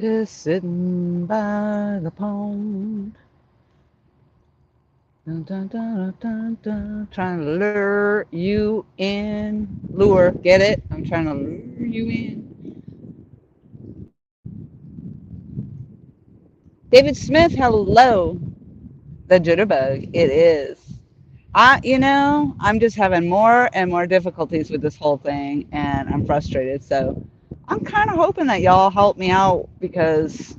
Just sitting by the pond. Dun, dun, dun, dun, dun, trying to lure you in. Lure, get it? I'm trying to lure you in. David Smith, hello. The jitterbug, it is. I'm just having more and more difficulties with this whole thing, and I'm frustrated. So I'm kind of hoping that y'all help me out because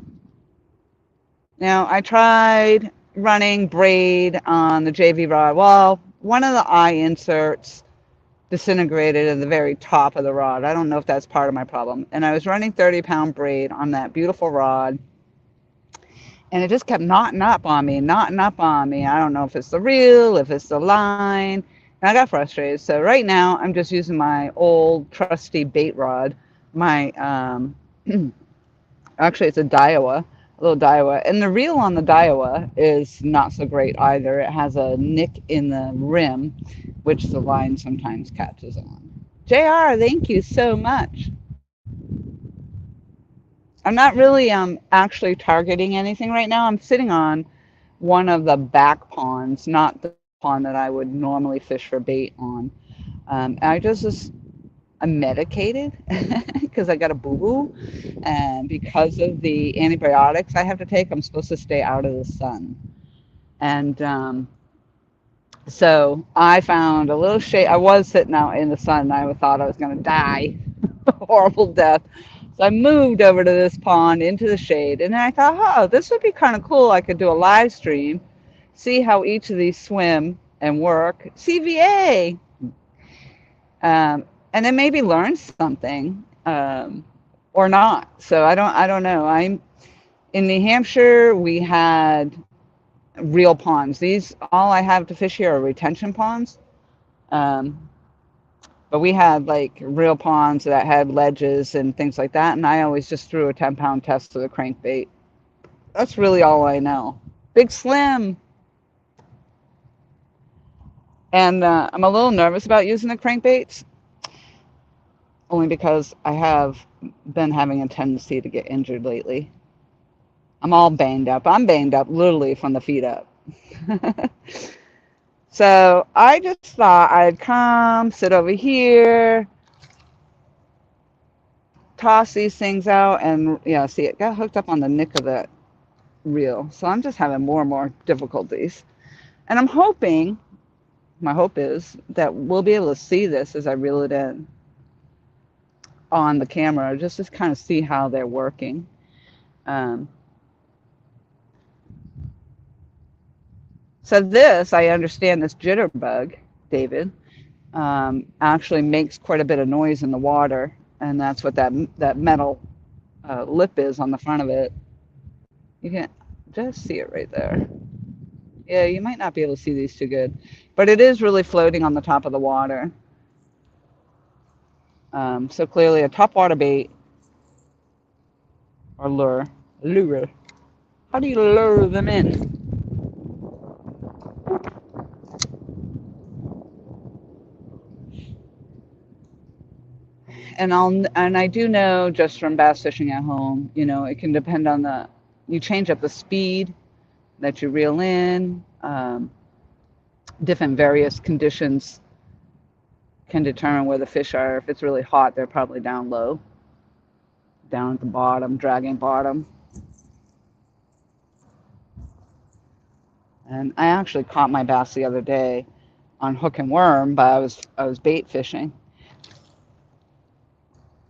I tried running braid on the JV rod. Well, one of the eye inserts disintegrated at the very top of the rod. I don't know if that's part of my problem. And I was running 30-pound braid on that beautiful rod, and it just kept knotting up on me, knotting up on me. I don't know if it's the reel, if it's the line. And I got frustrated. So right now, I'm just using my old trusty bait rod. My Actually, it's a Daiwa, a little Daiwa. And the reel on the Daiwa is not so great either. It has a nick in the rim, which the line sometimes catches on. JR, thank you so much. I'm not really actually targeting anything right now. I'm sitting on one of the back ponds, not the pond that I would normally fish for bait on. I'm medicated because I got a boo-boo, and because of the antibiotics I have to take, I'm supposed to stay out of the sun. And so I found a little shade. I was sitting out in the sun, and I thought I was going to die, horrible death. So I moved over to this pond into the shade, and then I thought, oh, this would be kind of cool. I could do a live stream, see how each of these swim and work. CVA, and then maybe learn something, or not. So I don't know. I'm in New Hampshire. We had real ponds. These all I have to fish here are retention ponds. Um, but we had like real ponds that had ledges and things like that, and I always just threw a 10-pound test of the crankbait. That's really all I know. Big Slim. And I'm a little nervous about using the crankbaits, only because I have been having a tendency to get injured lately. I'm all banged up. I'm banged up literally from the feet up. So I just thought I'd come, sit over here, toss these things out, and yeah, see, it got hooked up on the nick of the reel. So I'm just having more and more difficulties. And I'm hoping, my hope is that we'll be able to see this as I reel it in on the camera, just to kind of see how they're working. Um, so this, I understand this jitterbug, David, actually makes quite a bit of noise in the water, and that's what that metal lip is on the front of it. You can just see it right there. Yeah, you might not be able to see these too good, but it is really floating on the top of the water. So clearly a top water bait or lure. How do you lure them in? And I do know just from bass fishing at home, it can depend on you change up the speed that you reel in. Different various conditions can determine where the fish are. If it's really hot, they're probably down low, down at the bottom, dragging bottom. And I actually caught my bass the other day on hook and worm, but I was bait fishing,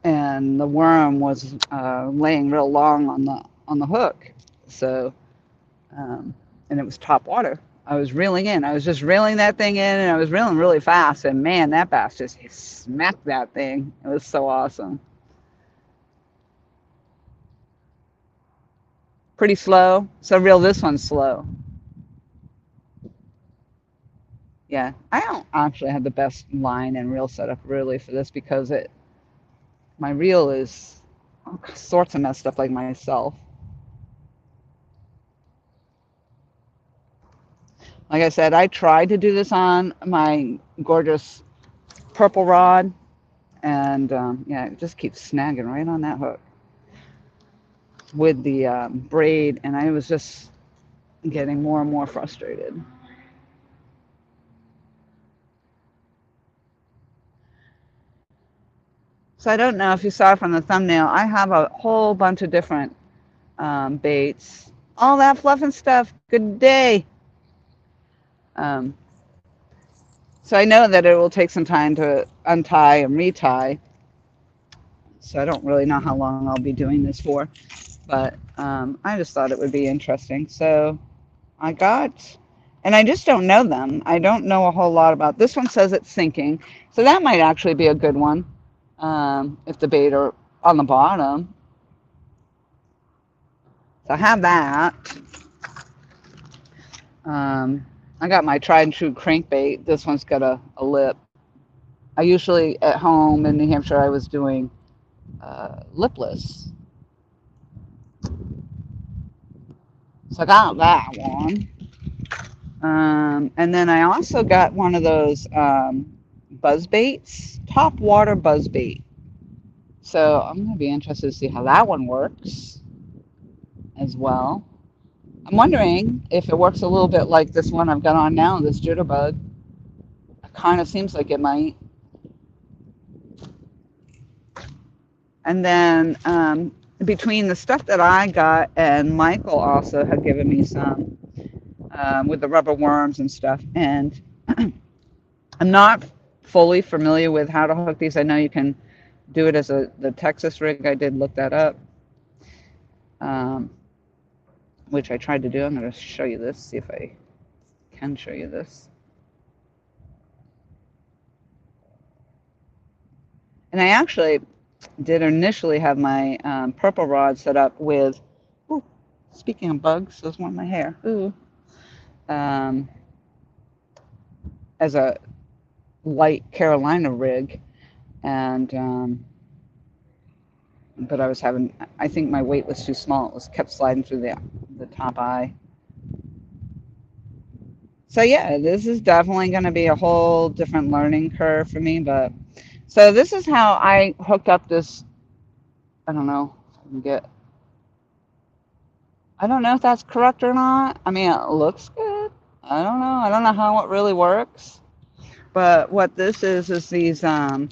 and the worm was laying real long on the hook. So and it was top water. I was reeling in. I was just reeling that thing in, and I was reeling really fast. And man, that bass just smacked that thing. It was so awesome. Pretty slow. So reel this one slow. Yeah, I don't actually have the best line and reel setup really for this because my reel is all sorts of messed up like myself. Like I said, I tried to do this on my gorgeous purple rod, and yeah, it just keeps snagging right on that hook. with the braid, and I was just getting more and more frustrated. So I don't know if you saw from the thumbnail, I have a whole bunch of different baits. All that fluff and stuff. Good day. Um, so I know that it will take some time to untie and retie. So I don't really know how long I'll be doing this for, but I just thought it would be interesting. So I got, and I just don't know them. I don't know a whole lot about this one. Says it's sinking, so that might actually be a good one if the bait are on the bottom. So I have that. I got my tried and true crankbait. This one's got a lip. I usually at home in New Hampshire I was doing lipless. So I got that one. And then I also got one of those buzz baits, top water buzz bait. So I'm going to be interested to see how that one works as well. I'm wondering if it works a little bit like this one I've got on now, this jitterbug. It kind of seems like it might. And then between the stuff that I got and Michael also had given me some with the rubber worms and stuff. And I'm not fully familiar with how to hook these. I know you can do it as the Texas rig. I did look that up, which I tried to do. I'm going to show you this, see if I can show you this. And I actually did initially have my purple rod set up with, ooh, speaking of bugs, there's one in my hair, ooh, as a light Carolina rig. And but I think my weight was too small. It was kept sliding through the top eye. So yeah, this is definitely going to be a whole different learning curve for me. But so this is how I hooked up this. I don't know if I can get. I don't know if that's correct or not. I mean, it looks good. I don't know. I don't know how it really works. But what this is these the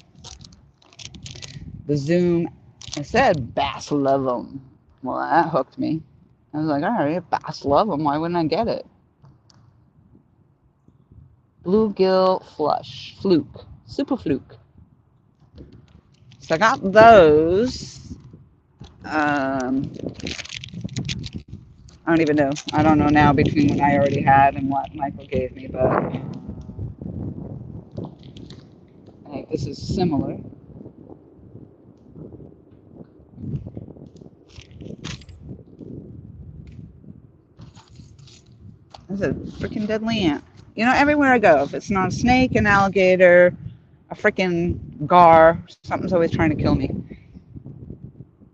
Zoom. I said bass love them. Well, that hooked me. I was like, all right, bass love them. Why wouldn't I get it? Bluegill fluke, super fluke. So I got those. I don't even know. I don't know now between what I already had and what Michael gave me, but I think this is similar. This is a freaking deadly ant. You know, everywhere I go, if it's not a snake, an alligator, a freaking gar, something's always trying to kill me.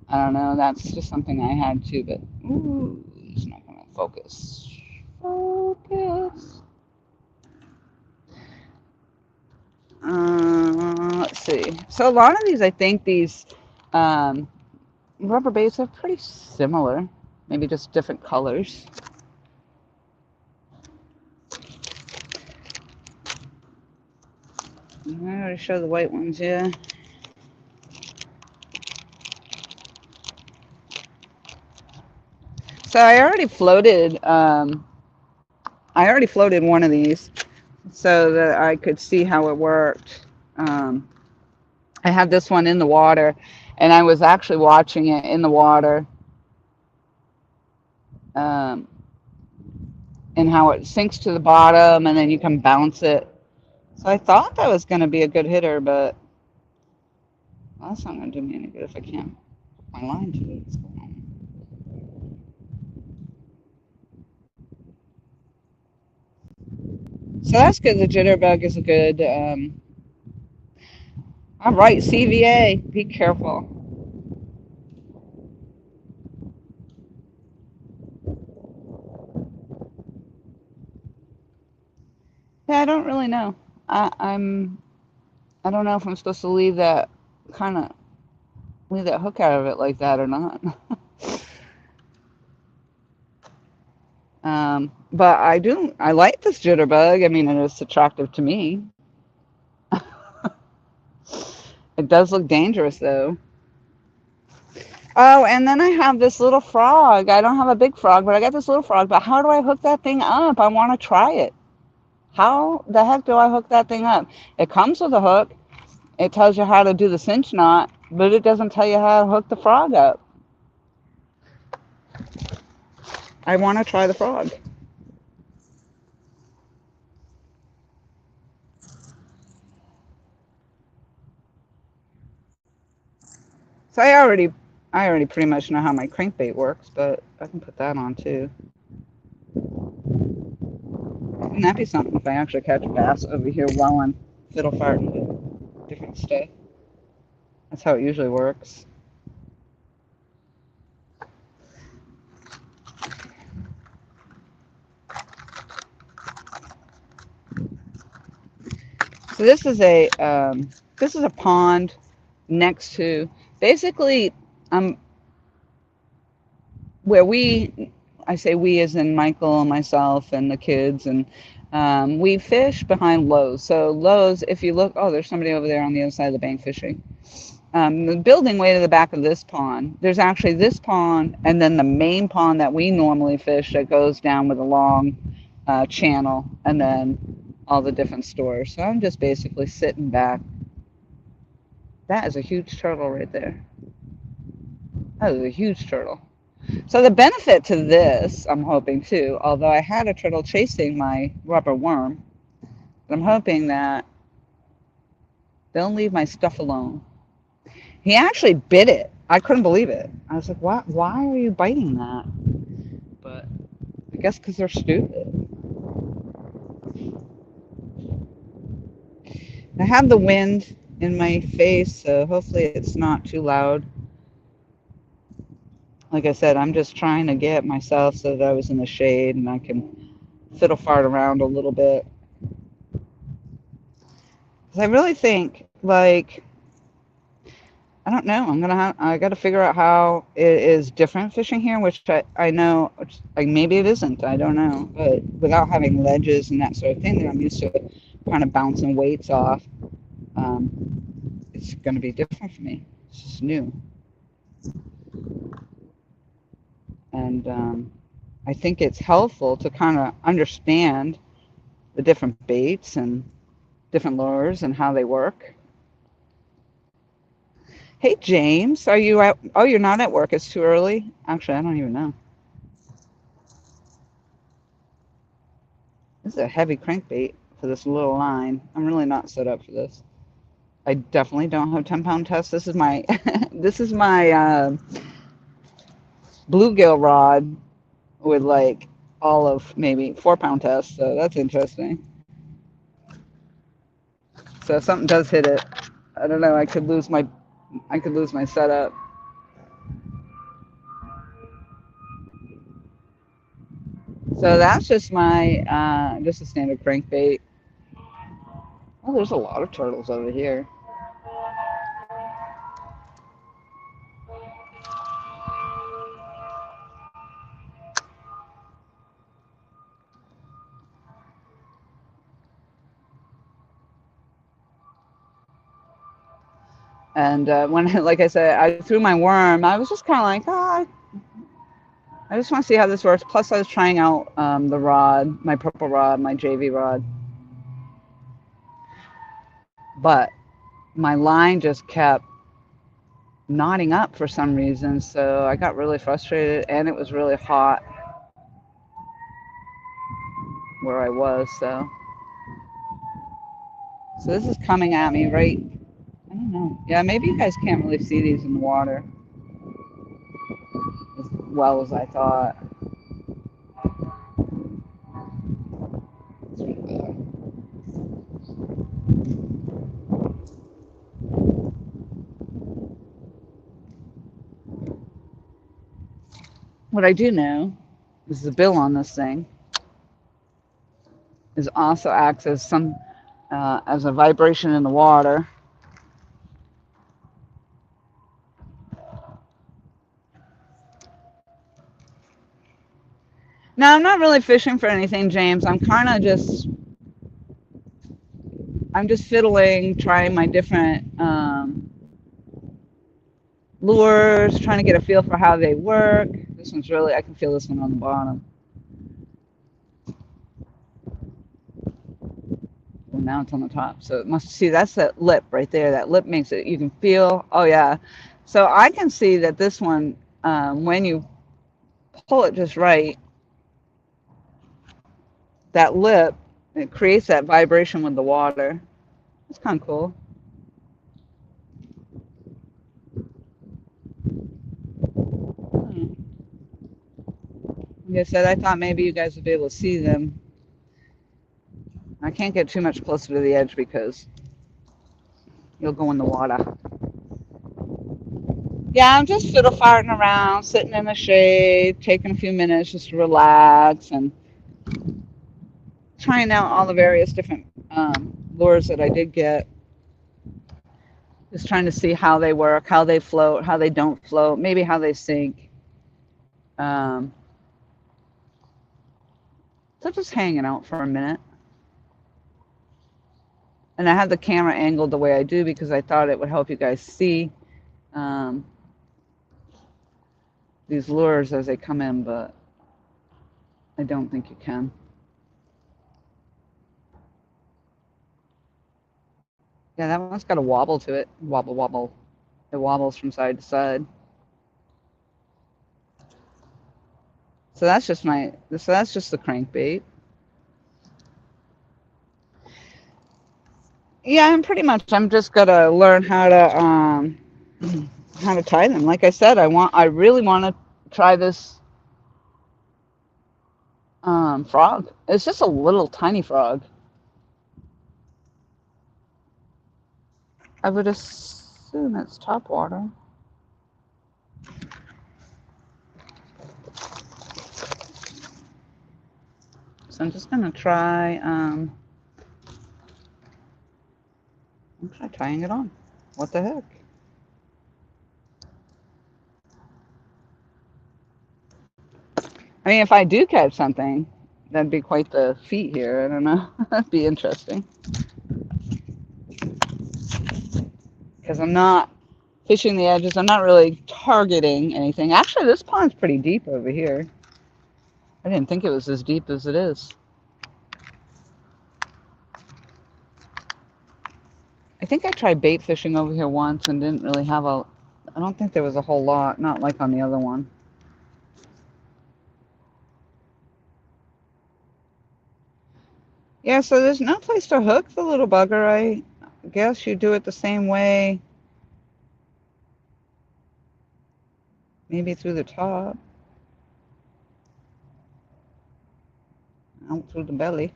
I don't know. That's just something I had too, but ooh, it's not going to focus. Focus. Let's see. So a lot of these, I think these rubber baits are pretty similar, maybe just different colors. I already showed the white ones, yeah. So I already floated. I already floated one of these so that I could see how it worked. I had this one in the water, and I was actually watching it in the water, and how it sinks to the bottom, and then you can bounce it. So I thought that was going to be a good hitter, but well, that's not going to do me any good if I can't put my line to it. What's going on? So that's good. The jitterbug is a good. All right, CVA, be careful. Yeah, I don't really know. I don't know if I'm supposed to leave that hook out of it like that or not. But I like this jitterbug. I mean, it is attractive to me. It does look dangerous though. Oh, and then I have this little frog. I don't have a big frog, but I got this little frog. But how do I hook that thing up? I want to try it. How the heck do I hook that thing up? It comes with a hook. It tells you how to do the cinch knot, but it doesn't tell you how to hook the frog up. I want to try the frog. So I already pretty much know how my crankbait works, but I can put that on too. Wouldn't that be something if I actually catch a bass over here while I'm fiddle farting with different stuff? That's how it usually works. So this is a pond next to basically um where I say we as in Michael and myself and the kids and we fish behind Lowe's. So Lowe's, if you look, oh, there's somebody over there on the other side of the bank fishing. The building way to the back of this pond, there's actually this pond and then the main pond that we normally fish that goes down with a long channel and then all the different stores. So I'm just basically sitting back. That is a huge turtle right there. That is a huge turtle. So the benefit to this, I'm hoping too, although I had a turtle chasing my rubber worm, I'm hoping that they'll leave my stuff alone. He actually bit it. I couldn't believe it. I was like, why are you biting that? But I guess because they're stupid. I have the wind in my face, so hopefully it's not too loud. Like I said, I'm just trying to get myself so that I was in the shade and I can fiddle fart around a little bit. Because I really think, like, I don't know. I got to figure out how it is different fishing here, which I know, like maybe it isn't. I don't know. But without having ledges and that sort of thing that I'm used to kind of bouncing weights off, um, it's going to be different for me. It's just new. And I think it's helpful to kind of understand the different baits and different lures and how they work. Hey, James, are you at? Oh, you're not at work. It's too early. Actually, I don't even know. This is a heavy crankbait for this little line. I'm really not set up for this. I definitely don't have 10-pound test. This is my this is my bluegill rod with like all of maybe 4-pound test. So that's interesting. So if something does hit it, I don't know. I could lose my setup. So that's just my just a standard crankbait. Oh, there's a lot of turtles over here. And when, like I said, I threw my worm, I was just kind of like, oh, I just want to see how this works. Plus, I was trying out the rod, my purple rod, my JV rod. But my line just kept knotting up for some reason. So I got really frustrated, and it was really hot where I was. So this is coming at me right. I don't know. Yeah, maybe you guys can't really see these in the water as well as I thought. What I do know is the bill on this thing is also acts as some as a vibration in the water. Now, I'm not really fishing for anything, James. I'm just fiddling, trying my different lures, trying to get a feel for how they work. This one's really, I can feel this one on the bottom. Well, now it's on the top. So it must see that's that lip right there. That lip makes it, you can feel, oh yeah. So I can see that this one, when you pull it just right, that lip, it creates that vibration with the water. It's kind of cool. Like I said, I thought maybe you guys would be able to see them. I can't get too much closer to the edge because you'll go in the water. Yeah, I'm just fiddle farting around, sitting in the shade, taking a few minutes just to relax and trying out all the various different lures that I did get. Just trying to see how they work, how they float, how they don't float, maybe how they sink. Um, so just hanging out for a minute. And I have the camera angled the way I do because I thought it would help you guys see um, these lures as they come in, but I don't think you can. Yeah, that one's got a wobble to it. Wobble, wobble. It wobbles from side to side. So that's just the crankbait. Yeah, I'm just gonna learn how to tie them. Like I said, I really want to try this frog. It's just a little tiny frog. I would assume it's topwater. So I'm just gonna try tying it on. What the heck? I mean, if I do catch something, that'd be quite the feat here. I don't know. That'd be interesting. Because I'm not fishing the edges. I'm not really targeting anything. Actually, this pond's pretty deep over here. I didn't think it was as deep as it is. I think I tried bait fishing over here once and didn't really have a. I don't think there was a whole lot. Not like on the other one. Yeah, so there's no place to hook the little bugger. I guess you do it the same way, maybe through the top, out through the belly.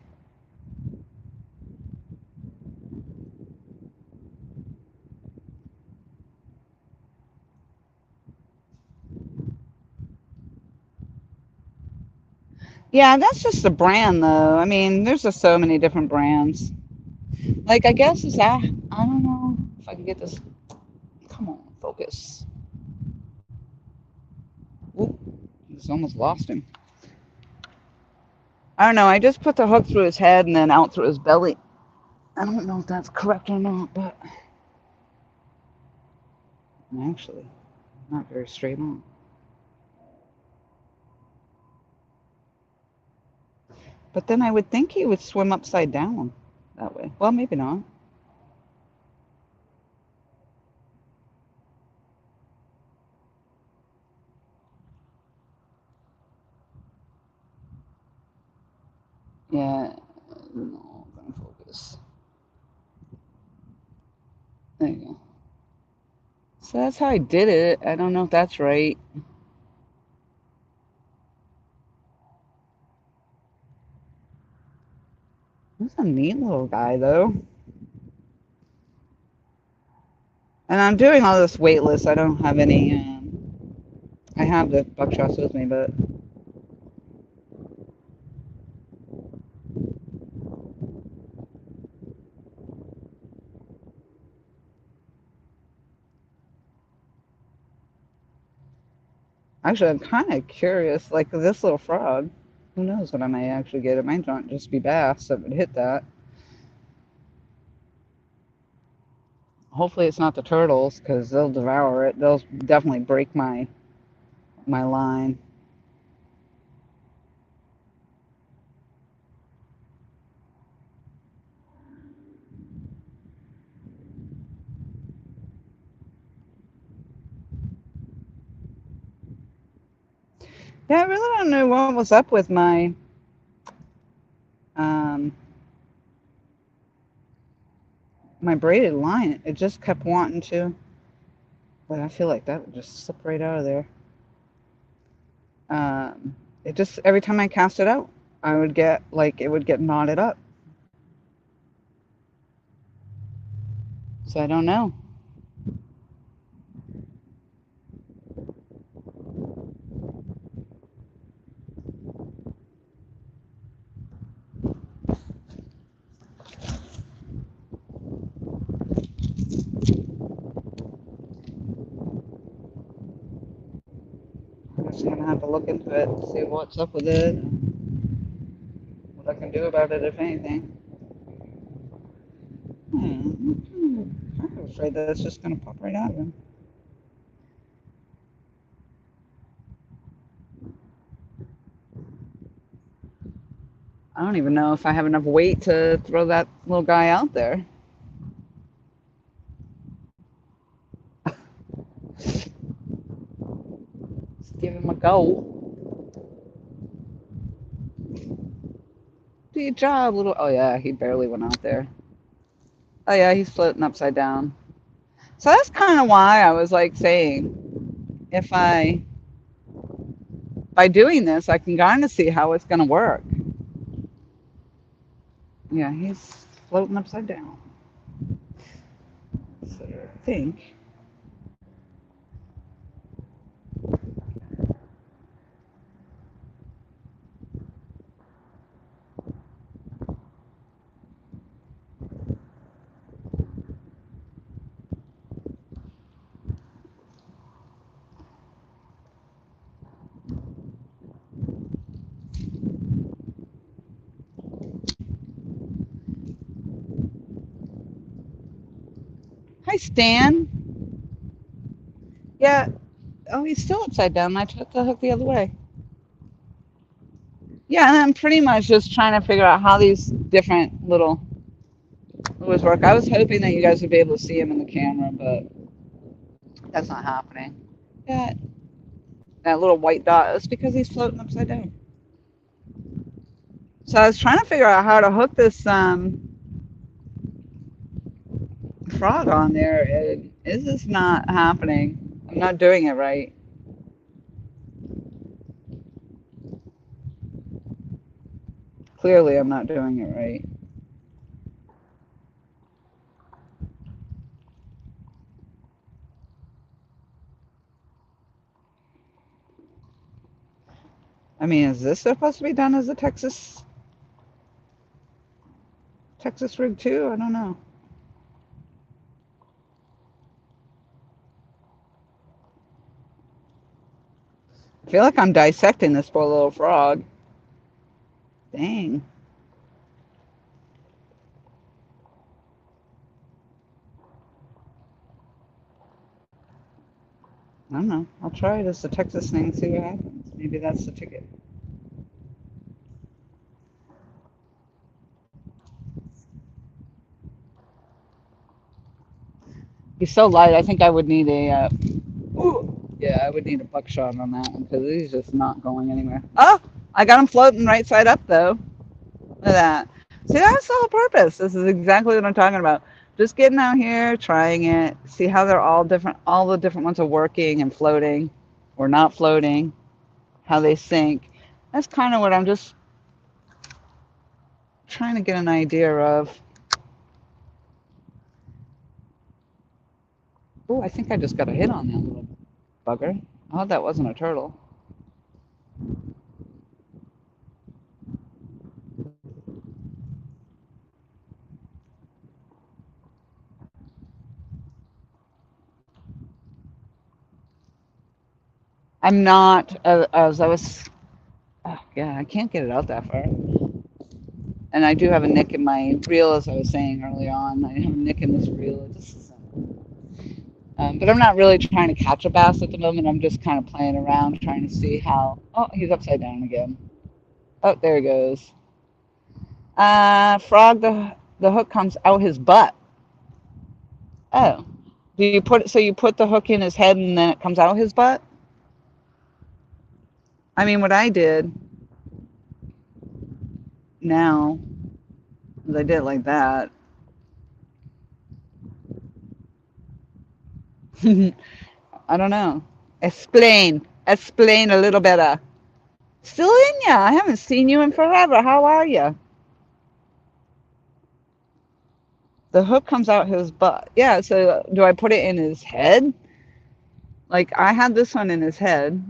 Yeah, that's just the brand, though. I mean, there's just so many different brands. Like, I guess is that I don't know if I can get this. Come on, focus. Oop, just almost lost him. I don't know. I just put the hook through his head and then out through his belly. I don't know if that's correct or not, but actually, not very straight on. But then I would think he would swim upside down that way. Well, maybe not. Yeah, no, I'm gonna focus. There you go. So that's how I did it. I don't know if that's right. He's a neat little guy, though. And I'm doing all this weightless. I don't have any. I have the buckshots with me, but actually, I'm kind of curious. Like this little frog. Who knows what I may actually get? It might not just be bass that would hit that. Hopefully it's not the turtles because they'll devour it. They'll definitely break my line. Yeah, I really don't know what was up with um my braided line. It just kept wanting to, but I feel like that would just slip right out of there. Um, it just every time I cast it out, I would get like it would get knotted up. So I don't know. I'm just gonna have to look into it, see what's up with it, what I can do about it, if anything. I'm kind of afraid that it's just gonna pop right out of him. I don't even know if I have enough weight to throw that little guy out there. Let's give him a go. Do your job, little. Oh yeah, he barely went out there. Oh yeah, he's floating upside down. So that's kind of why I was like saying, if I by doing this, I can kind of see how it's gonna work. Yeah, he's floating upside down. So I think. Hi, Stan. Yeah. Oh, he's still upside down. I took the hook the other way. Yeah, and I'm pretty much just trying to figure out how these different little lures work. I was hoping that you guys would be able to see him in the camera, but that's not happening. Yeah, that little white dot. It's because he's floating upside down. So I was trying to figure out how to hook this frog on there. And it's just not happening. I'm not doing it right. Clearly, I'm not doing it right. I mean, is this supposed to be done as a Texas rig too? I don't know. I feel like I'm dissecting this poor little frog. Dang. I don't know. I'll try it as the Texas thing, see what happens. Maybe that's the ticket. He's so light. I think I would need yeah, I would need a buckshot on that one because he's just not going anywhere. Oh, I got him floating right side up though. Look at that. See, that's the whole purpose. This is exactly what I'm talking about. Just getting out here, trying it, see how they're all different. All the different ones are working and floating, or not floating. How they sink. That's kind of what I'm just trying to get an idea of. Oh, I think I just got a hit on that little bugger. Oh, that wasn't a turtle. I'm not, as I was Oh, yeah, I can't get it out that far. And I do have a nick in my reel, as I was saying early on. I have a nick in this reel. It just isn't. But I'm not really trying to catch a bass at the moment. I'm just kind of playing around, trying to see how. Oh, he's upside down again. Oh, there he goes. Frog, the hook comes out his butt. Oh, do you put so you put the hook in his head and then it comes out his butt? I mean, what I did now is I did it like that. I don't know. Explain a little better. Still in ya? I haven't seen you in forever. How are you? The hook comes out his butt. Yeah, so do I put it in his head? Like I had this one in his head.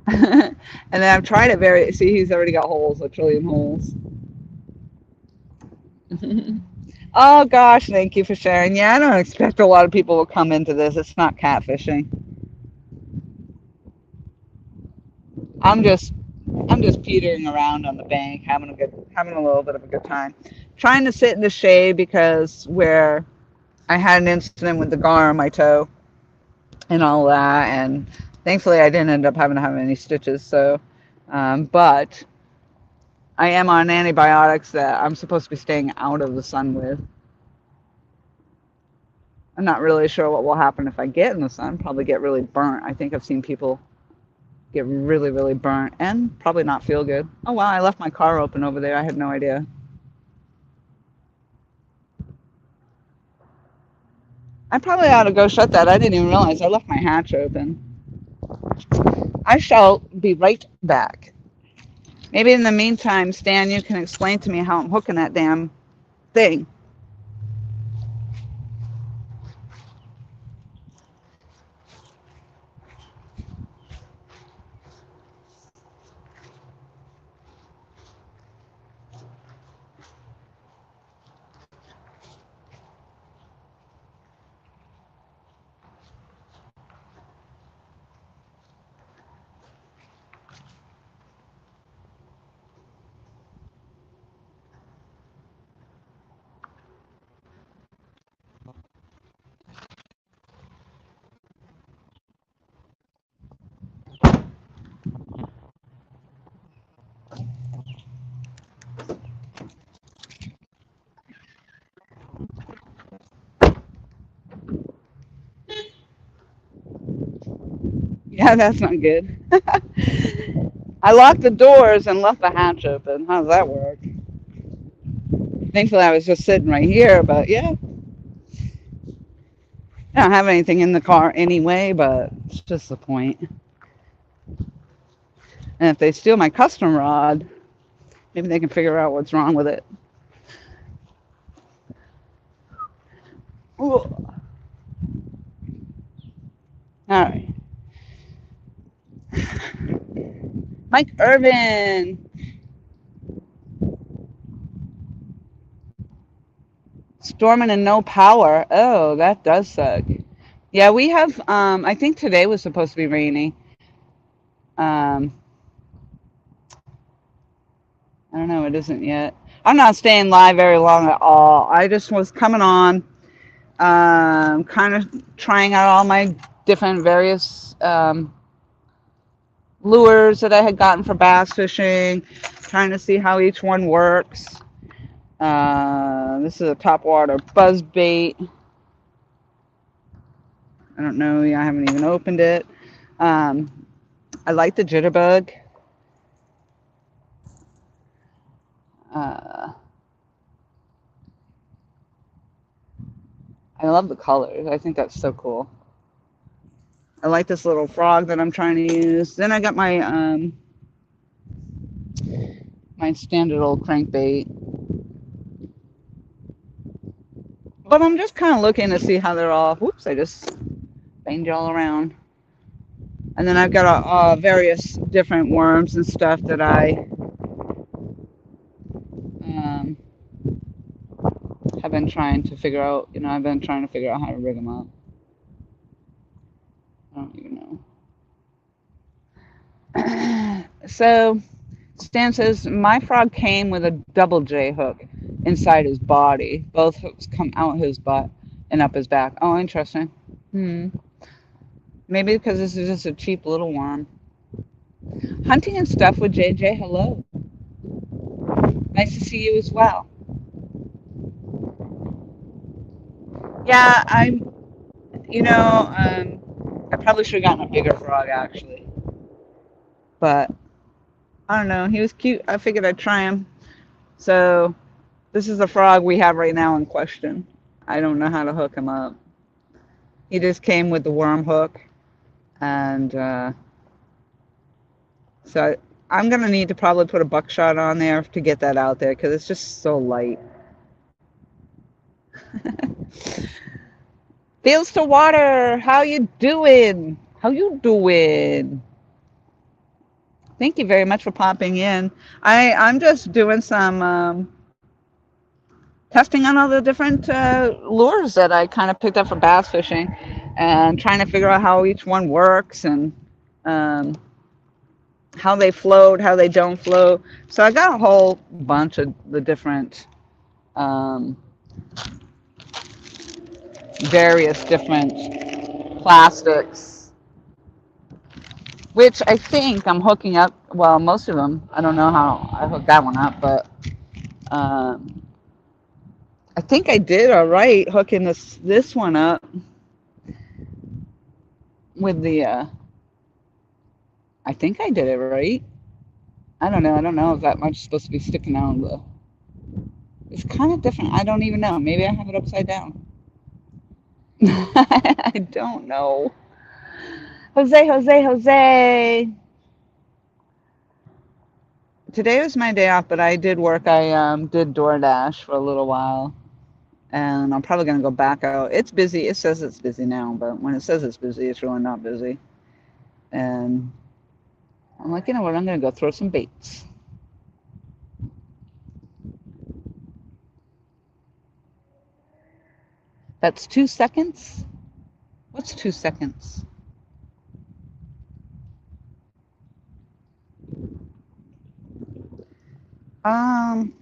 And then I've tried it very, see, he's already got holes, a trillion holes. Oh gosh, thank you for sharing. Yeah, I don't expect a lot of people will come into this. It's not catfishing. I'm just I'm just petering around on the bank, having a little bit of a good time. Trying to sit in the shade because where I had an incident with the gar on my toe and all that, and thankfully I didn't end up having to have any stitches. So, but I am on antibiotics that I'm supposed to be staying out of the sun with. I'm not really sure what will happen if I get in the sun. Probably get really burnt. I think I've seen people get really, really burnt and probably not feel good. Oh wow, I left my car open over there. I had no idea. I probably ought to go shut that. I didn't even realize I left my hatch open. I shall be right back. Maybe in the meantime, Stan, you can explain to me how I'm hooking that damn thing. Yeah, that's not good. I locked the doors and left the hatch open. How does that work? Thankfully, I was just sitting right here, but yeah. I don't have anything in the car anyway, but it's just the point. And if they steal my custom rod, maybe they can figure out what's wrong with it. Ooh. All right. Mike Irvin. Storming and no power. Oh, that does suck. Yeah, we have, I think today was supposed to be rainy. Um, I don't know, it isn't yet. I'm not staying live very long at all. I just was coming on, kind of trying out all my different various lures that I had gotten for bass fishing, trying to see how each one works. This is a topwater buzz bait. I don't know. Yeah, I haven't even opened it. I like the jitterbug. Uh, I love the colors. I think that's so cool. I like this little frog that I'm trying to use. Then I got my standard old crankbait. But I'm just kind of looking to see how they're all. Whoops! I just banged you all around. And then I've got various different worms and stuff that I um, have been trying to figure out. I've been trying to figure out how to rig them up. I don't even know. So Stan says my frog came with a double J hook inside his body. Both hooks come out his butt and up his back. Oh, interesting. Hmm. Maybe because this is just a cheap little worm. Hunting and stuff with JJ. Hello. Nice to see you as well. Yeah, I probably should have gotten a bigger frog actually, but I don't know. He was cute. I figured I'd try him. So this is the frog we have right now in question. I don't know how to hook him up. He just came with the worm hook, and so I'm gonna need to probably put a buckshot on there to get that out there because it's just so light. Fields to water. How you doing? How you doing? Thank you very much for popping in. I'm just doing some testing on all the different lures that I kind of picked up for bass fishing, and trying to figure out how each one works and um, how they float, how they don't float. So I got a whole bunch of the different um, various different plastics, which I think I'm hooking up. Well, most of them. I don't know how I hooked that one up, but um, I think I did all right hooking this one up with the. I think I did it right. I don't know. I don't know if that much is supposed to be sticking out. It's kind of different. I don't even know. Maybe I have it upside down. I don't know. Jose, Jose, Jose. Today was my day off, but I did work. I did DoorDash for a little while, and I'm probably gonna go back out. It's busy. It says it's busy now, but when it says it's busy, it's really not busy. And I'm like, you know what? I'm gonna go throw some baits. That's 2 seconds. What's 2 seconds?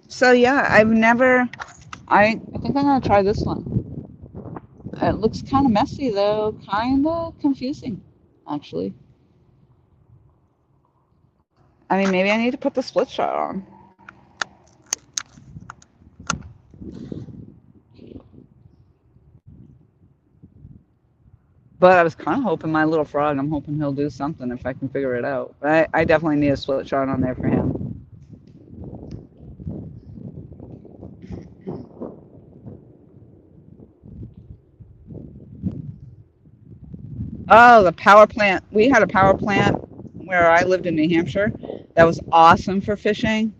So yeah, I think I'm gonna try this one. It looks kind of messy though, kind of confusing, actually. I mean, maybe I need to put the split shot on. But I was kind of hoping my little frog, I'm hoping he'll do something if I can figure it out. But I definitely need a split shot on there for him. Oh, the power plant. We had a power plant where I lived in New Hampshire that was awesome for fishing,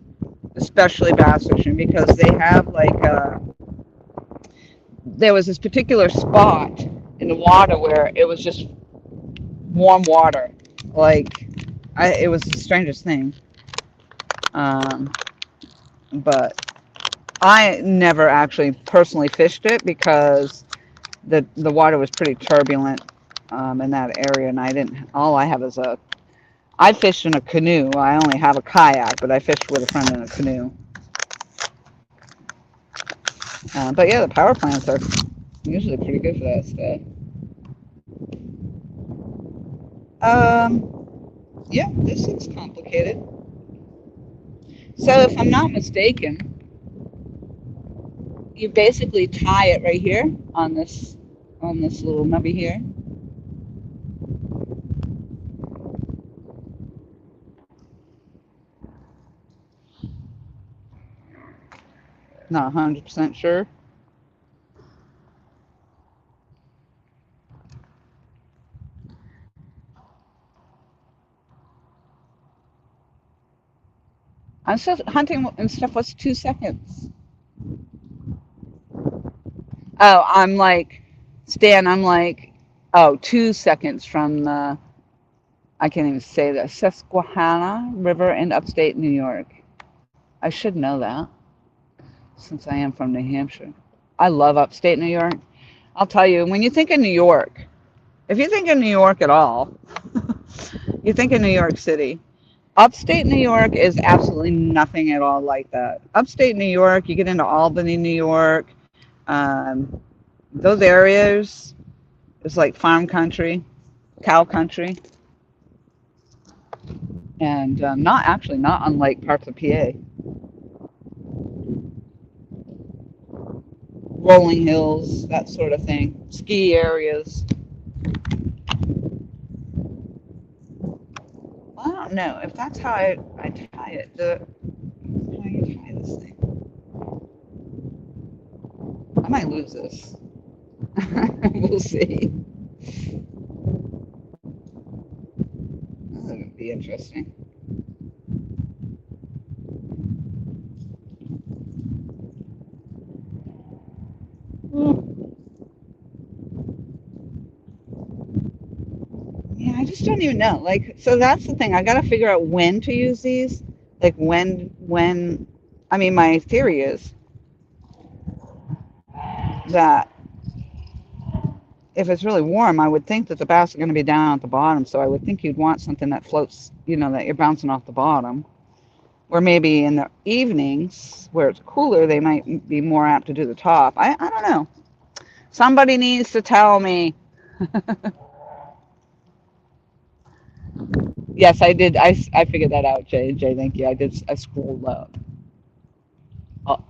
especially bass fishing, because they have there was this particular spot in the water where it was just warm water. Like, it was the strangest thing. Um, but I never actually personally fished it because the water was pretty turbulent in that area, and I didn't. All I have is I fished in a canoe. I only have a kayak, but I fished with a friend in a canoe. But yeah, the power plants are usually pretty good for that stuff. Yeah, this looks complicated. So if I'm not mistaken, you basically tie it right here on this little nubby here. Not 100% sure. I'm still hunting and stuff. What's 2 seconds? Oh, I'm like, Stan, I'm like, oh, 2 seconds from the, I can't even say that, Susquehanna River in upstate New York. I should know that since I am from New Hampshire. I love upstate New York. I'll tell you, when you think of New York, if you think of New York at all, you think of New York City. Upstate New York is absolutely nothing at all like that. Upstate New York, you get into Albany, New York, um, those areas, it's like farm country, cow country, and not actually not unlike parts of PA. Rolling hills, that sort of thing, ski areas. I don't know if that's how I tie it. How you tie this thing? I might lose this. We'll see. That would be interesting. Yeah, I just don't even know. Like, so that's the thing. I got to figure out when to use these. Like I mean, my theory is that if it's really warm, I would think that the bass are going to be down at the bottom. So I would think you'd want something that floats, that you're bouncing off the bottom. Or maybe in the evenings where it's cooler, they might be more apt to do the top. I don't know. Somebody needs to tell me. Yes, I did. I figured that out, Jay. Jay, thank you. I scrolled up. Oh,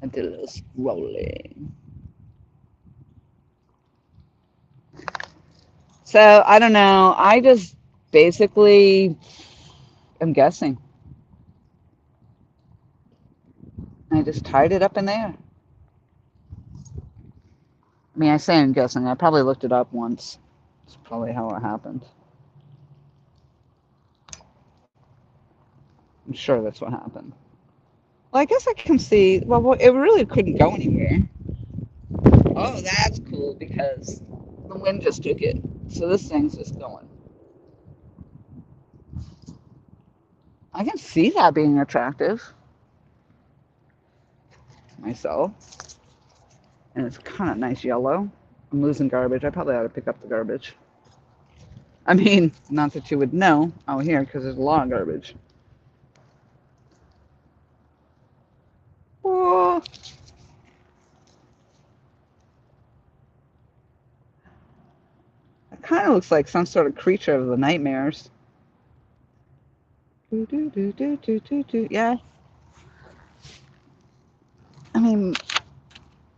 I did a little scrolling. So I don't know. I just basically am guessing. I just tied it up in there. I mean, I say I'm guessing. I probably looked it up once. It's probably how it happened. I'm sure that's what happened. Well, I guess I can see. Well, it really couldn't go anywhere. Oh, that's cool because the wind just took it. So this thing's just going. I can see that being attractive myself. And it's kind of nice yellow. I'm losing garbage. I probably ought to pick up the garbage. I mean, not that you would know out here because there's a lot of garbage. Oh, it kind of looks like some sort of creature of the nightmares. Do, do, do, do, do, do, do. Yeah. I mean,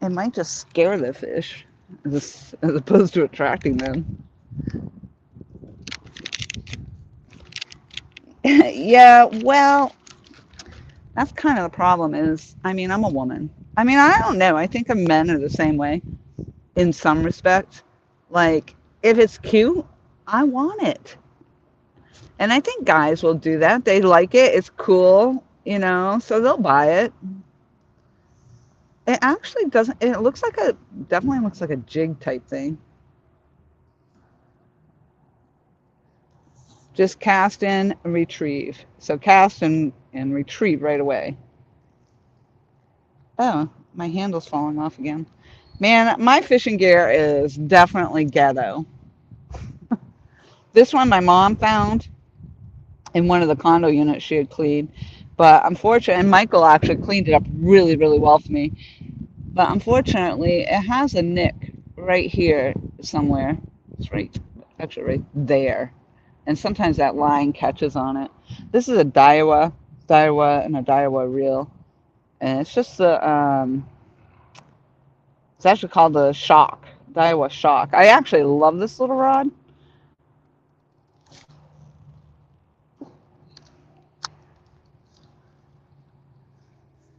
it might just scare the fish as opposed to attracting them. Yeah, well, that's kind of the problem is, I mean, I'm a woman. I mean, I don't know. I think men are the same way in some respect. Like, if it's cute, I want it. And I think guys will do that. They like it. It's cool, so they'll buy it. It actually doesn't, it looks like definitely looks like a jig type thing. Just cast in, retrieve. So cast and retrieve right away. Oh, my handle's falling off again. Man, my fishing gear is definitely ghetto. This one my mom found in one of the condo units she had cleaned. But unfortunately, and Michael actually cleaned it up really, really well for me. But unfortunately, it has a nick right here somewhere. It's actually right there. And sometimes that line catches on it. This is a Daiwa and a Daiwa reel. And it's just it's actually called the Shock, Daiwa Shock. I actually love this little rod.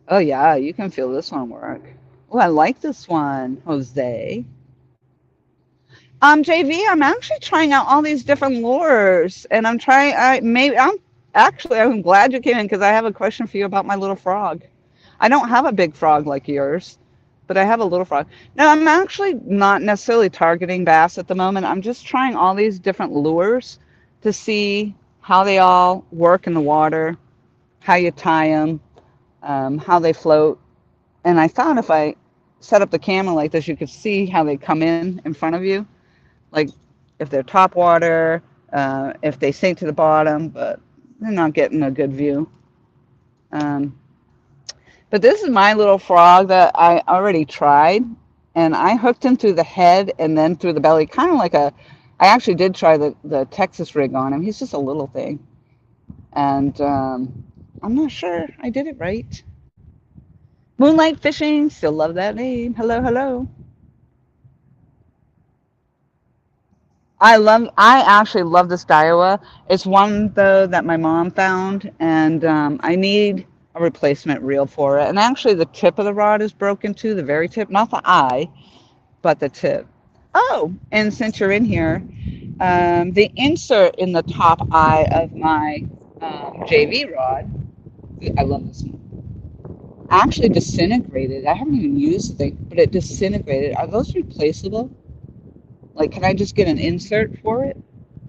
Oh yeah, you can feel this one work. Oh, I like this one, Jose. JV, I'm actually trying out all these different lures, and I'm trying. I'm glad you came in because I have a question for you about my little frog. I don't have a big frog like yours, but I have a little frog. No, I'm actually not necessarily targeting bass at the moment. I'm just trying all these different lures to see how they all work in the water, how you tie them, how they float. And I found if I set up the camera like this, you could see how they come in front of you. Like if they're top water, if they sink to the bottom, but they're not getting a good view. Um, but this is my little frog that I already tried, and I hooked him through the head and then through the belly, kind of like a. I actually did try the Texas rig on him. He's just a little thing, and I'm not sure I did it right. Moonlight Fishing, still love that name. Hello, hello. I actually love this Daiwa. It's one though that my mom found, and I need a replacement reel for it. And actually, the tip of the rod is broken too, the very tip, not the eye, but the tip. Oh, and since you're in here, the insert in the top eye of my JV rod, I love this one, actually disintegrated. I haven't even used the thing, but it disintegrated. Are those replaceable? Like, can I just get an insert for it?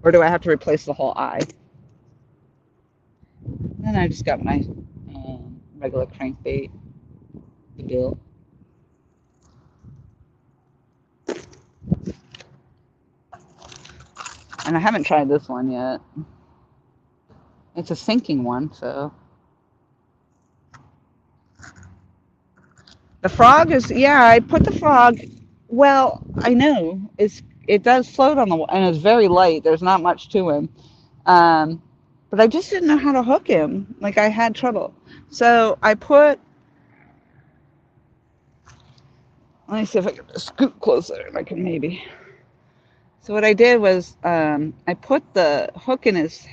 Or do I have to replace the whole eye? And I just got my regular crankbait, the bill. And I haven't tried this one yet. It's a sinking one, so. The frog is, yeah, I put the frog, well, I know, it does float on the water, and it's very light. There's not much to him. But I just didn't know how to hook him. Like, I had trouble. So I put, let me see if I can scoot closer, and I can maybe. So what I did was I put the hook in his,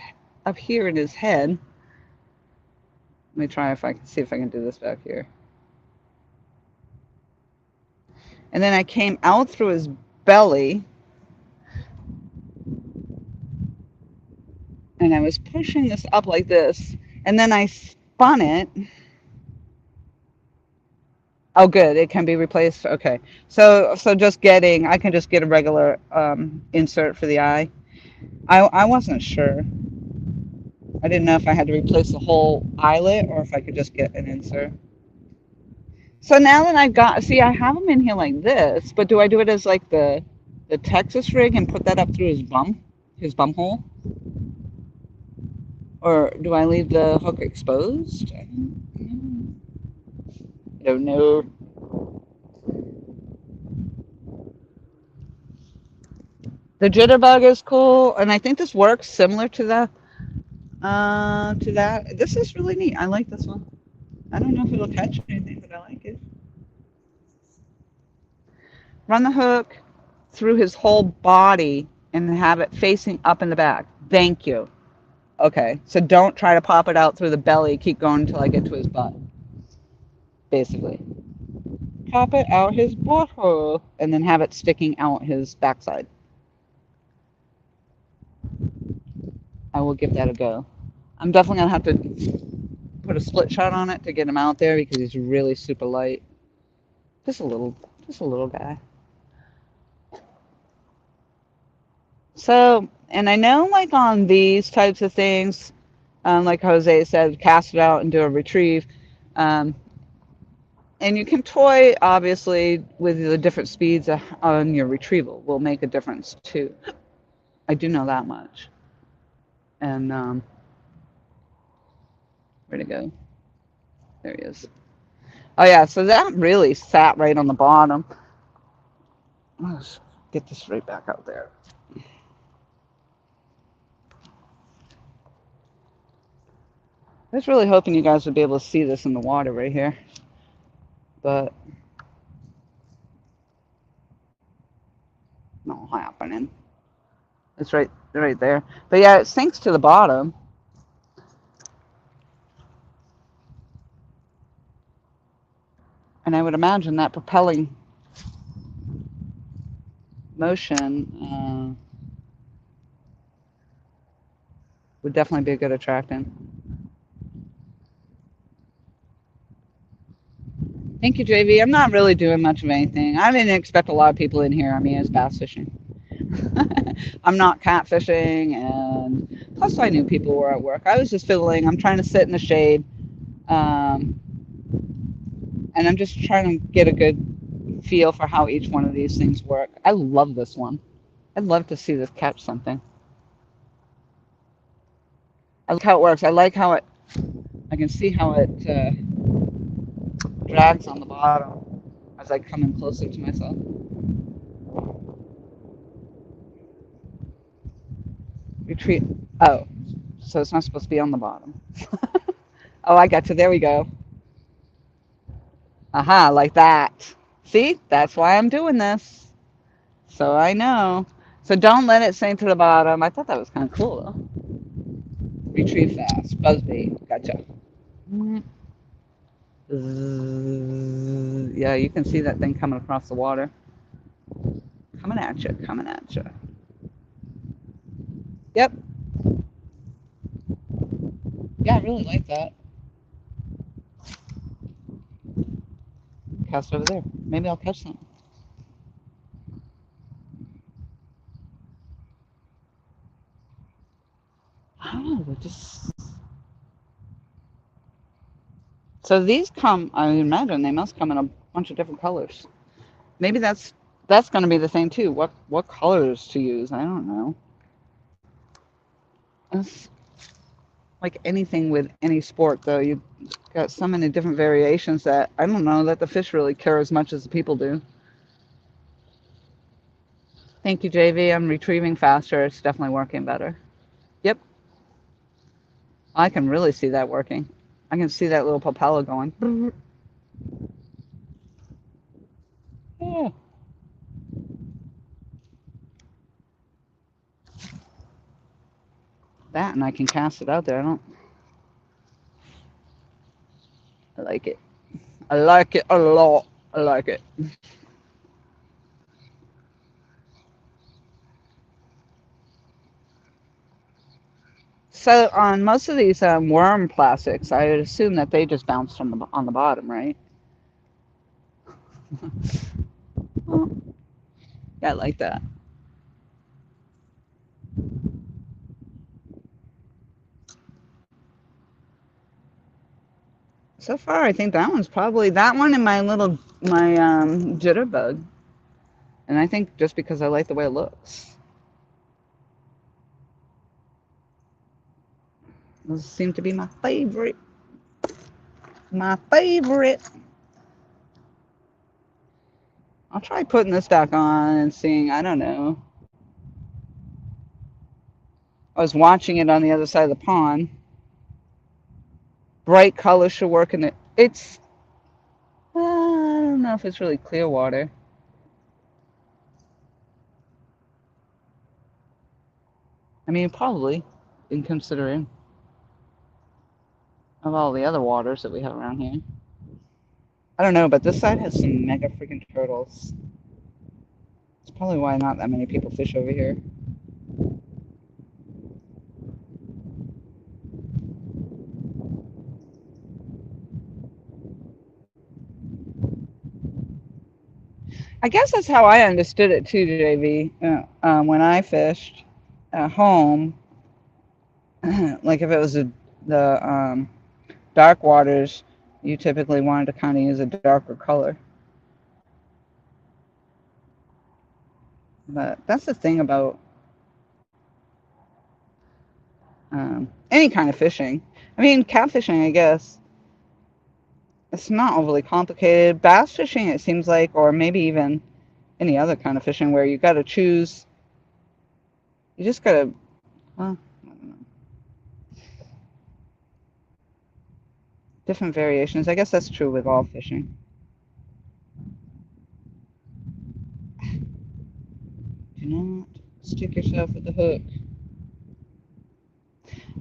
up here in his head. Let me try if I can see if I can do this back here. And then I came out through his belly. And I was pushing this up like this. And then I spun it. Oh, good. It can be replaced. Okay. So just getting, I can just get a regular insert for the eye. I wasn't sure. I didn't know if I had to replace the whole eyelet or if I could just get an insert. So now that I've got, see, I have them in here like this, but do I do it as like the Texas rig and put that up through his bum hole? Or do I leave the hook exposed? I don't know. The jitterbug is cool, and I think this works similar to that. This is really neat. I like this one. I don't know if it'll catch anything, but I like it. Run the hook through his whole body and have it facing up in the back. Thank you. Okay, so don't try to pop it out through the belly. Keep going until I get to his butt. Basically. Pop it out his butthole and then have it sticking out his backside. I will give that a go. I'm definitely going to have to put a split shot on it to get him out there because he's really super light. Just a little guy. So, and I know like on these types of things, like Jose said, cast it out and do a retrieve. And you can toy, obviously, with the different speeds on your retrieval will make a difference too. I do know that much. And where'd it go? There he is. Oh yeah, so that really sat right on the bottom. Let's get this right back out there. I was really hoping you guys would be able to see this in the water right here. But not happening. It's right there. But yeah, it sinks to the bottom. And I would imagine that propelling motion would definitely be a good attractant. Thank you, JV. I'm not really doing much of anything. I didn't expect a lot of people in here. I mean, it's bass fishing. I'm not catfishing, and plus I knew people were at work. I was just fiddling. I'm trying to sit in the shade, and I'm just trying to get a good feel for how each one of these things work. I love this one. I'd love to see this catch something. I like how it works. I like how it, I can see how it drags on the bottom as I come in closer to myself. Retreat. Oh, so it's not supposed to be on the bottom. Oh, I got you. There we go. Aha, like that. See, that's why I'm doing this. So I know. So don't let it sink to the bottom. I thought that was kind of cool though. Retrieve fast. Buzzbait. Gotcha. Yeah, you can see that thing coming across the water. Coming at you. Coming at you. Yep. Yeah, I really like that. Cast over there. Maybe I'll catch something. I don't know. They're just. So these come. I imagine they must come in a bunch of different colors. Maybe that's going to be the thing too. What colors to use? I don't know. It's like anything with any sport, though. You've got so many different variations that I don't know that the fish really care as much as the people do. Thank you, JV. I'm retrieving faster. It's definitely working better. Yep, I can really see that working. I can see that little propeller going. Yeah. That, and I can cast it out there. I like it. I like it a lot. I like it. So on most of these worm plastics, I would assume that they just bounce from on the bottom, right? Well, yeah, I like that. So far, I think that one's probably that one and my jitterbug, and I think just because I like the way it looks. Those seem to be my favorite. My favorite. I'll try putting this back on and seeing. I don't know. I was watching it on the other side of the pond. Bright colors should work in it. It's I don't know if it's really clear water. I mean, probably, in considering of all the other waters that we have around here. I don't know, but this side has some mega freaking turtles. It's probably why not that many people fish over here. I guess that's how I understood it too, JV. When I fished at home, like if it was the dark waters, you typically wanted to kind of use a darker color. But that's the thing about any kind of fishing. I mean, catfishing, I guess. It's not overly complicated. Bass fishing, it seems like, or maybe even any other kind of fishing where you got to choose. You just got to, well, I don't know. Different variations. I guess that's true with all fishing. Do not stick yourself with the hook.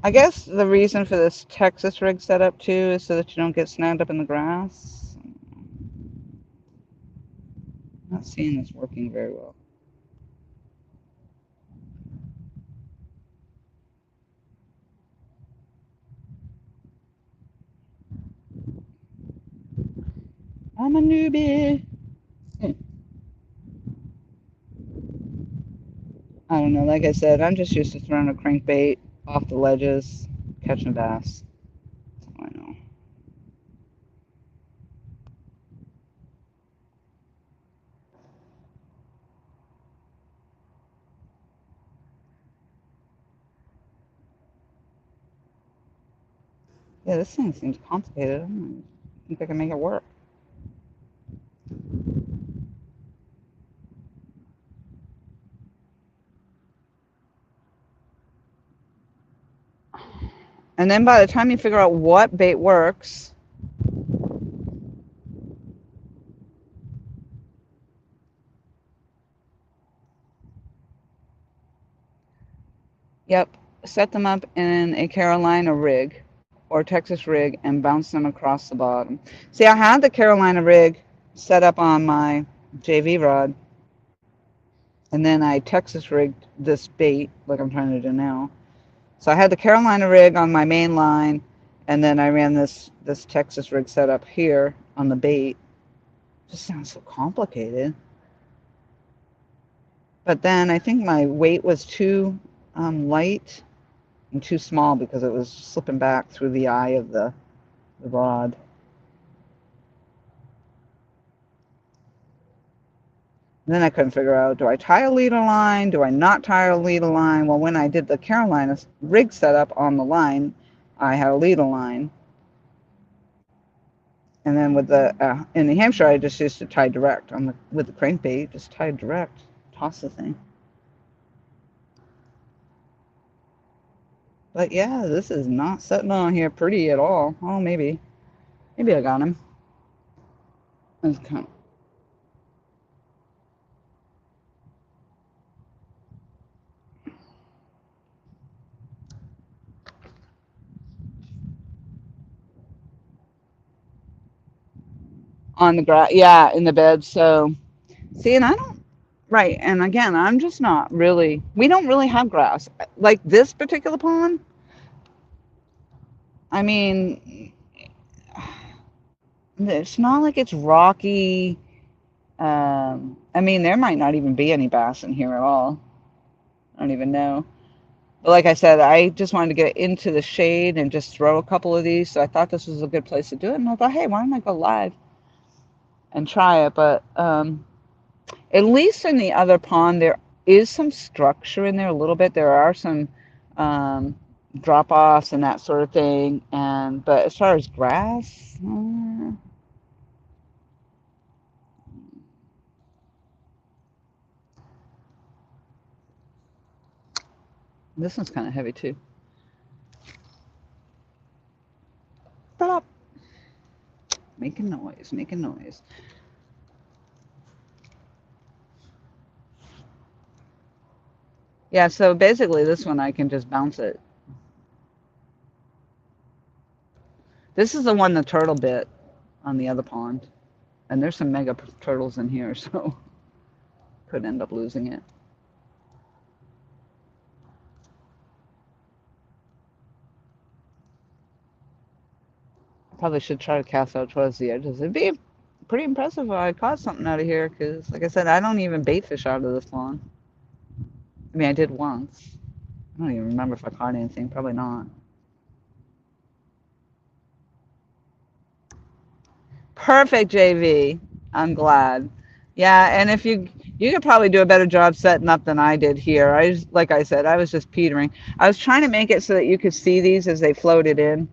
I guess the reason for this Texas rig setup too is so that you don't get snagged up in the grass. I'm not seeing this working very well. I'm a newbie. I don't know. Like I said, I'm just used to throwing a crankbait off the ledges, catching bass. That's all I know. Yeah, this thing seems complicated. I don't think I can make it work. And then by the time you figure out what bait works, yep, set them up in a Carolina rig or Texas rig and bounce them across the bottom. See, I had the Carolina rig set up on my JV rod, and then I Texas rigged this bait like I'm trying to do now. So I had the Carolina rig on my main line, and then I ran this Texas rig setup here on the bait. It just sounds so complicated. But then I think my weight was too light and too small because it was slipping back through the eye of the rod. And then I couldn't figure out, do I tie a leader line? Do I not tie a leader line? Well, when I did the Carolina rig setup on the line, I had a leader line. And then with the in New Hampshire, I just used to tie direct on the with the crankbait, just tie direct, toss the thing. But yeah, this is not sitting on here pretty at all. Oh, maybe I got him. It's kind of on the grass, yeah, in the bed. So see, and I don't right. And again, I'm just not really. We don't really have grass like this particular pond. I mean, it's not like it's rocky. I mean, there might not even be any bass in here at all. I don't even know. But like I said, I just wanted to get into the shade and just throw a couple of these. So I thought this was a good place to do it. And I thought, hey, why don't I go live and try it? But at least in the other pond, there is some structure in there a little bit. There are some drop offs and that sort of thing. And but as far as grass, this one's kind of heavy too. But making noise, making noise. Yeah, so basically this one I can just bounce it. This is the one the turtle bit on the other pond. And there's some mega turtles in here, so could end up losing it. Probably should try to cast out towards the edges. It'd be pretty impressive if I caught something out of here, because like I said, I don't even bait fish out of this pond. I mean, I did once. I don't even remember if I caught anything. Probably not. Perfect, JV. I'm glad. Yeah, and if you could probably do a better job setting up than I did here. Like I said, I was just petering. I was trying to make it so that you could see these as they floated in,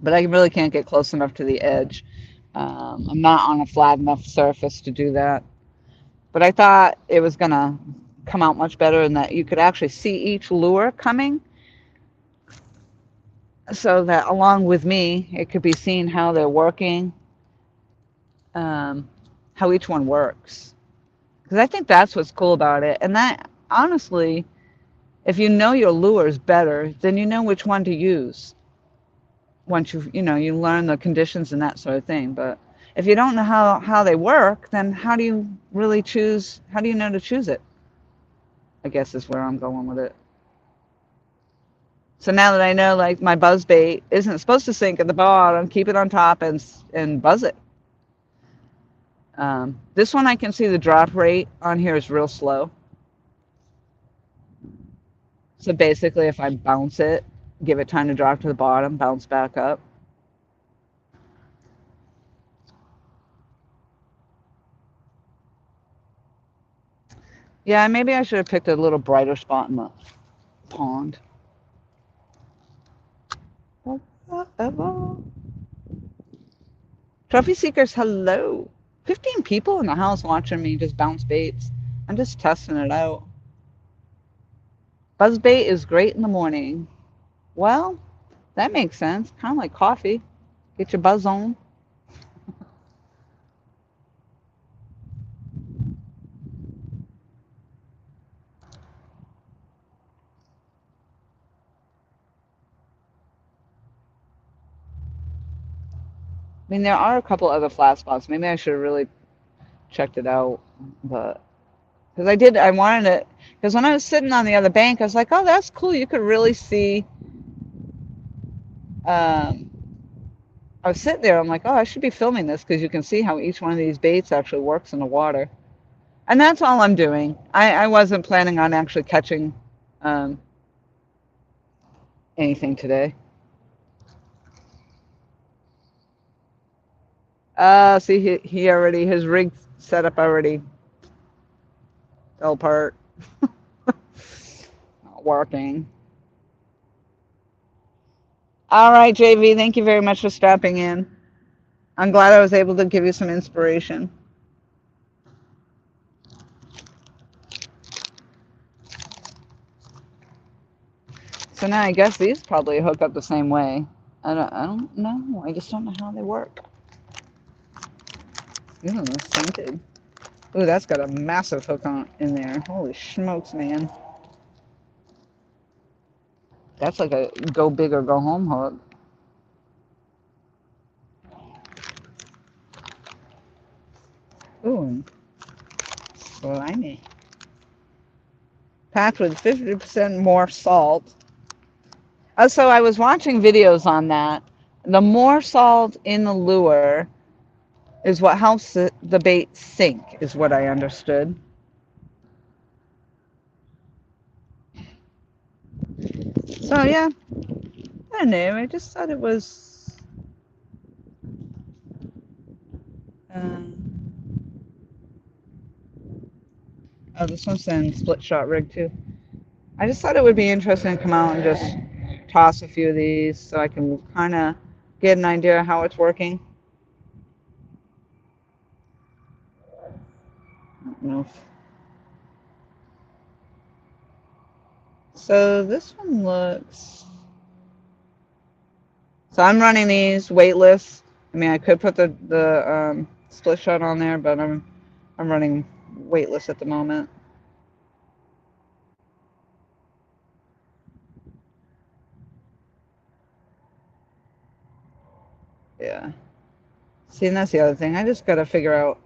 but I really can't get close enough to the edge. I'm not on a flat enough surface to do that. But I thought it was gonna come out much better in that you could actually see each lure coming, so that along with me, it could be seen how they're working, um, how each one works. Because I think that's what's cool about it. And that, honestly, if you know your lures better, then you know which one to use once you learn the conditions and that sort of thing. But if you don't know how they work, then how do you really choose? How do you know to choose it? I guess is where I'm going with it. So now that I know, like, my buzz bait isn't supposed to sink at the bottom, keep it on top and buzz it. This one I can see the drop rate on here is real slow. So basically, if I bounce it, give it time to drop to the bottom, bounce back up. Yeah, maybe I should have picked a little brighter spot in the pond. Uh-oh. Trophy seekers, hello. 15 people in the house watching me just bounce baits. I'm just testing it out. Buzz bait is great in the morning. Well, that makes sense. Kind of like coffee. Get your buzz on. I mean, there are a couple other flat spots. Maybe I should have really checked it out, but because I wanted it. Because when I was sitting on the other bank, I was like, oh, that's cool. You could really see. Um, I was sitting there. I'm like, oh, I should be filming this because you can see how each one of these baits actually works in the water. And that's all I'm doing. I wasn't planning on actually catching um, anything today. See, he already, his rig setup already fell apart. Not working. All right, JV, thank you very much for stopping in. I'm glad I was able to give you some inspiration. So now I guess these probably hook up the same way. I don't know. I just don't know how they work. Ooh, scented. Ooh, that's got a massive hook on in there. Holy smokes, man. That's like a go big or go home hook. Ooh, slimy. Packed with 50% more salt. So I was watching videos on that. The more salt in the lure is what helps the bait sink, is what I understood. So yeah, I don't know. I just thought it was. Um, oh, this one's in split shot rig too. I just thought it would be interesting to come out and just toss a few of these so I can kind of get an idea of how it's working. I don't know. So this one looks. So I'm running these weightless. I mean, I could put the split shot on there, but I'm running weightless at the moment. Yeah. See, and that's the other thing. I just gotta figure out.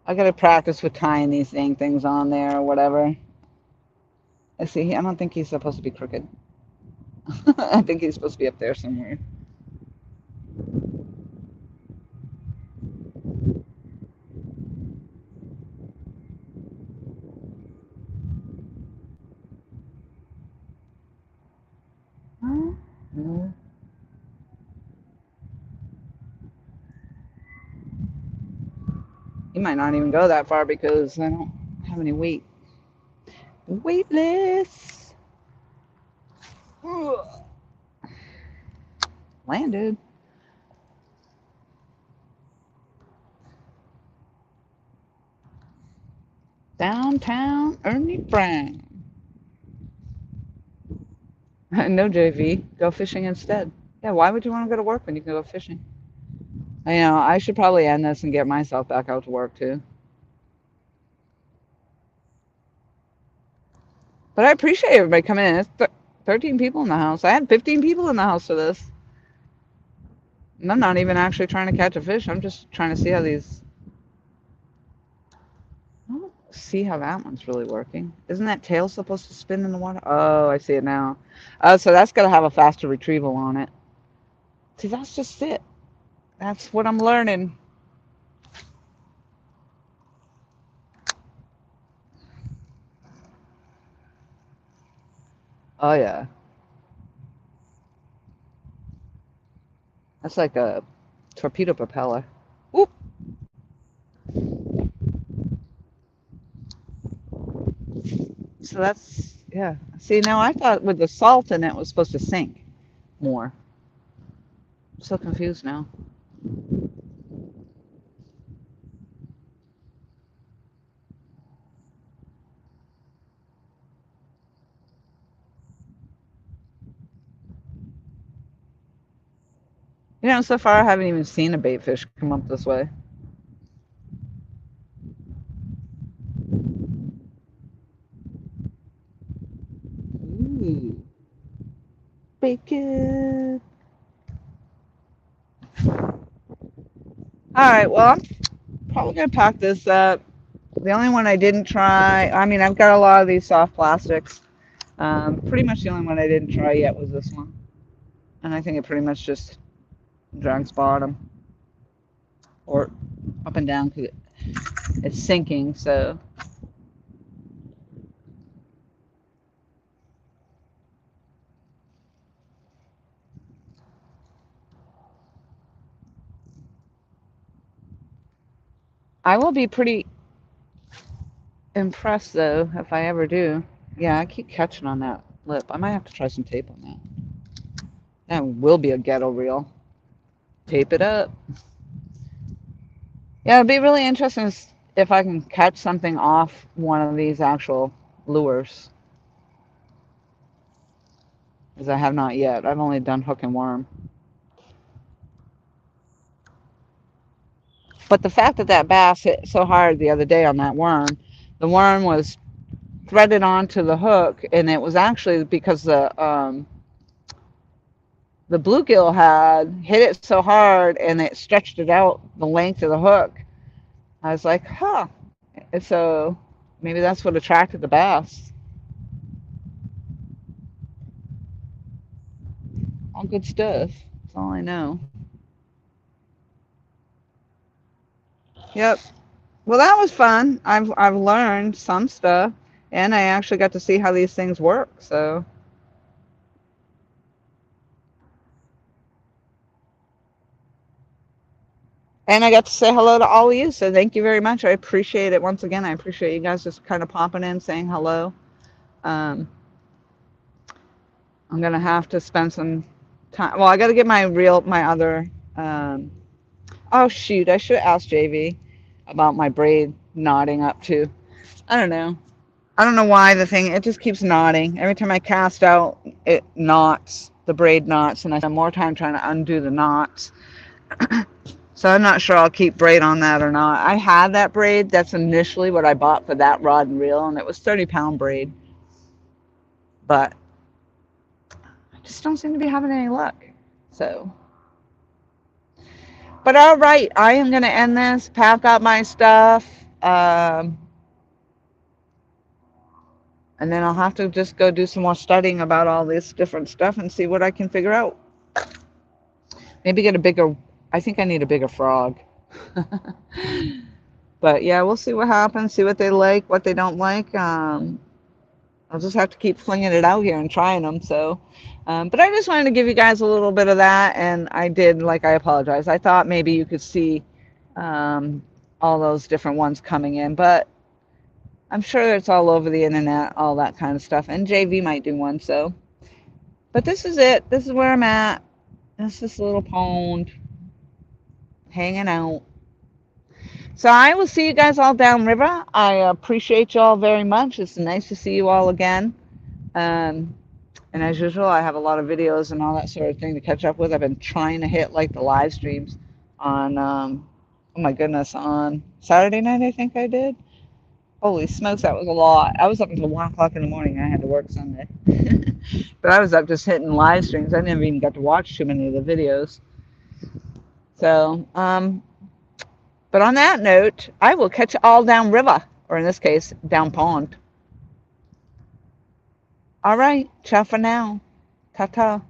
I gotta practice with tying these things on there or whatever. I see. I don't think he's supposed to be crooked. I think he's supposed to be up there somewhere. Oh, no. He might not even go that far because I don't have any weight. Weightless. Ugh. Landed. Downtown Ernie Brown. No, JV. Go fishing instead. Yeah, why would you want to go to work when you can go fishing? I should probably end this and get myself back out to work too. But I appreciate everybody coming in. It's 13 people in the house. I had 15 people in the house for this. And I'm not even actually trying to catch a fish. I'm just trying to see how these. I don't see how that one's really working. Isn't that tail supposed to spin in the water? Oh, I see it now. Oh, so that's got to have a faster retrieval on it. See, that's just it. That's what I'm learning. Oh, yeah. That's like a torpedo propeller. Whoop. So that's, yeah. See, now I thought with the salt in it was supposed to sink. more. I'm so confused now. So far I haven't even seen a bait fish come up this way. Ooh. Bacon. All right, well, I'm probably going to pack this up. The only one I didn't try, I mean, I've got a lot of these soft plastics. Pretty much the only one I didn't try yet was this one. And I think it pretty much just drags bottom or up and down because it's sinking, so. I will be pretty impressed, though, if I ever do. Yeah, I keep catching on that lip. I might have to try some tape on that. That will be a ghetto reel. Tape it up. Yeah, it'd be really interesting if I can catch something off one of these actual lures. Because I have not yet. I've only done hook and worm. But the fact that that bass hit so hard the other day on that worm, the worm was threaded onto the hook, and it was actually because the bluegill had hit it so hard and it stretched it out the length of the hook. I was like, huh. And so maybe that's what attracted the bass. All good stuff. That's all I know. Yep. Well, that was fun. I've learned some stuff, and I actually got to see how these things work. So, and I got to say hello to all of you. So thank you very much. I appreciate it once again. I appreciate you guys just kind of popping in, saying hello. Um, I'm gonna have to spend some time. Well, I got to get my other. Oh shoot! I should have asked JV about my braid knotting up too. I don't know. I don't know why the thing, it just keeps knotting. Every time I cast out, it knots, the braid knots, and I spend more time trying to undo the knots. So I'm not sure I'll keep braid on that or not. I had that braid. That's initially what I bought for that rod and reel, and it was 30-pound braid. But I just don't seem to be having any luck. So, but all right, I am going to end this, pack up my stuff. And then I'll have to just go do some more studying about all this different stuff and see what I can figure out. Maybe get a bigger, I think I need a bigger frog. But yeah, we'll see what happens, see what they like, what they don't like. I'll just have to keep flinging it out here and trying them. So, but I just wanted to give you guys a little bit of that. And I did, like, I apologize. I thought maybe you could see all those different ones coming in, but I'm sure it's all over the internet, all that kind of stuff. And JV might do one, so. But this is it. This is where I'm at. This little pond. Hanging out. So I will see you guys all downriver. I appreciate you all very much. It's nice to see you all again. And as usual, I have a lot of videos and all that sort of thing to catch up with. I've been trying to hit like the live streams on, oh my goodness, on Saturday night, I think I did. Holy smokes, that was a lot. I was up until 1 o'clock in the morning. I had to work Sunday. But I was up just hitting live streams. I never even got to watch too many of the videos. So, but on that note, I will catch you all downriver, or in this case, down pond. All right, ciao for now. Ta-ta.